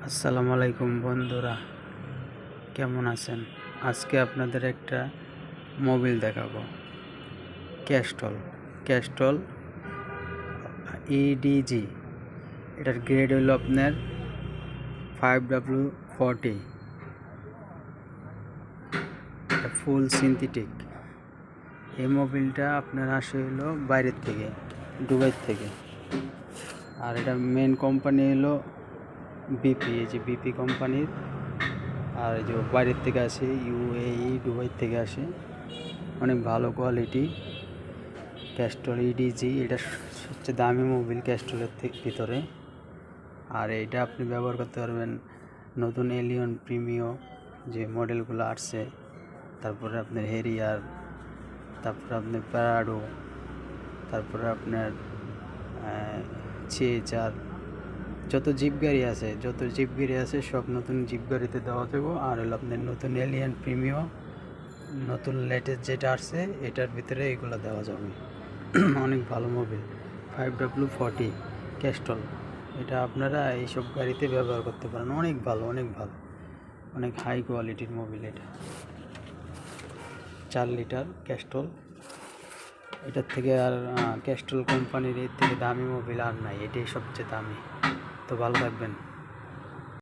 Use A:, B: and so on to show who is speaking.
A: আসসালামু আলাইকুম বন্ধুরা, কেমন আছেন? আজকে আপনাদের একটা মোবিল দেখাবো। Castle EDG। এটার গ্রেড হলো আপনার 5W40। এটা ফুল সিনথেটিক। এই মোবিলটা আপনার আসে হলো বাইরের থেকে, দুবাই থেকে। আর এটা মেন কোম্পানি হলো বিপি। এই যে বিপি কোম্পানির। আর এই যে বাইরের থেকে আসে UAE, দুবাই থেকে আসে। অনেক ভালো কোয়ালিটি ক্যাস্টল EDG। এটা সবচেয়ে দামি মোবিল ক্যাস্টলের ভিতরে। আর এটা আপনি ব্যবহার করতে পারবেন নতুন এলিয়ন প্রিমিও যে মডেলগুলো আসছে, তারপরে আপনার হেরিয়ার, তারপরে আপনার প্যারাডো, তারপরে আপনার চেজার, যত জিপ গাড়ি আছে সব নতুন জিপ গাড়িতে দেওয়া যাবো। আর হলো আপনার নতুন এলিয়ান প্রিমিও, নতুন লেটেস্ট যেটা আসছে এটার ভিতরে এগুলো দেওয়া যাবে। অনেক ভালো মোবিল 5W40 ক্যাস্টল। এটা আপনারা এইসব গাড়িতে ব্যবহার করতে পারেন। অনেক ভালো, অনেক হাই কোয়ালিটির মোবিল। এটা 4 লিটার ক্যাস্টল। এটার থেকে আর ক্যাস্টল কোম্পানির এর থেকে দামি মোবিল আর নাই, এটাই সবচেয়ে দামি। তো ভালো থাকবেন।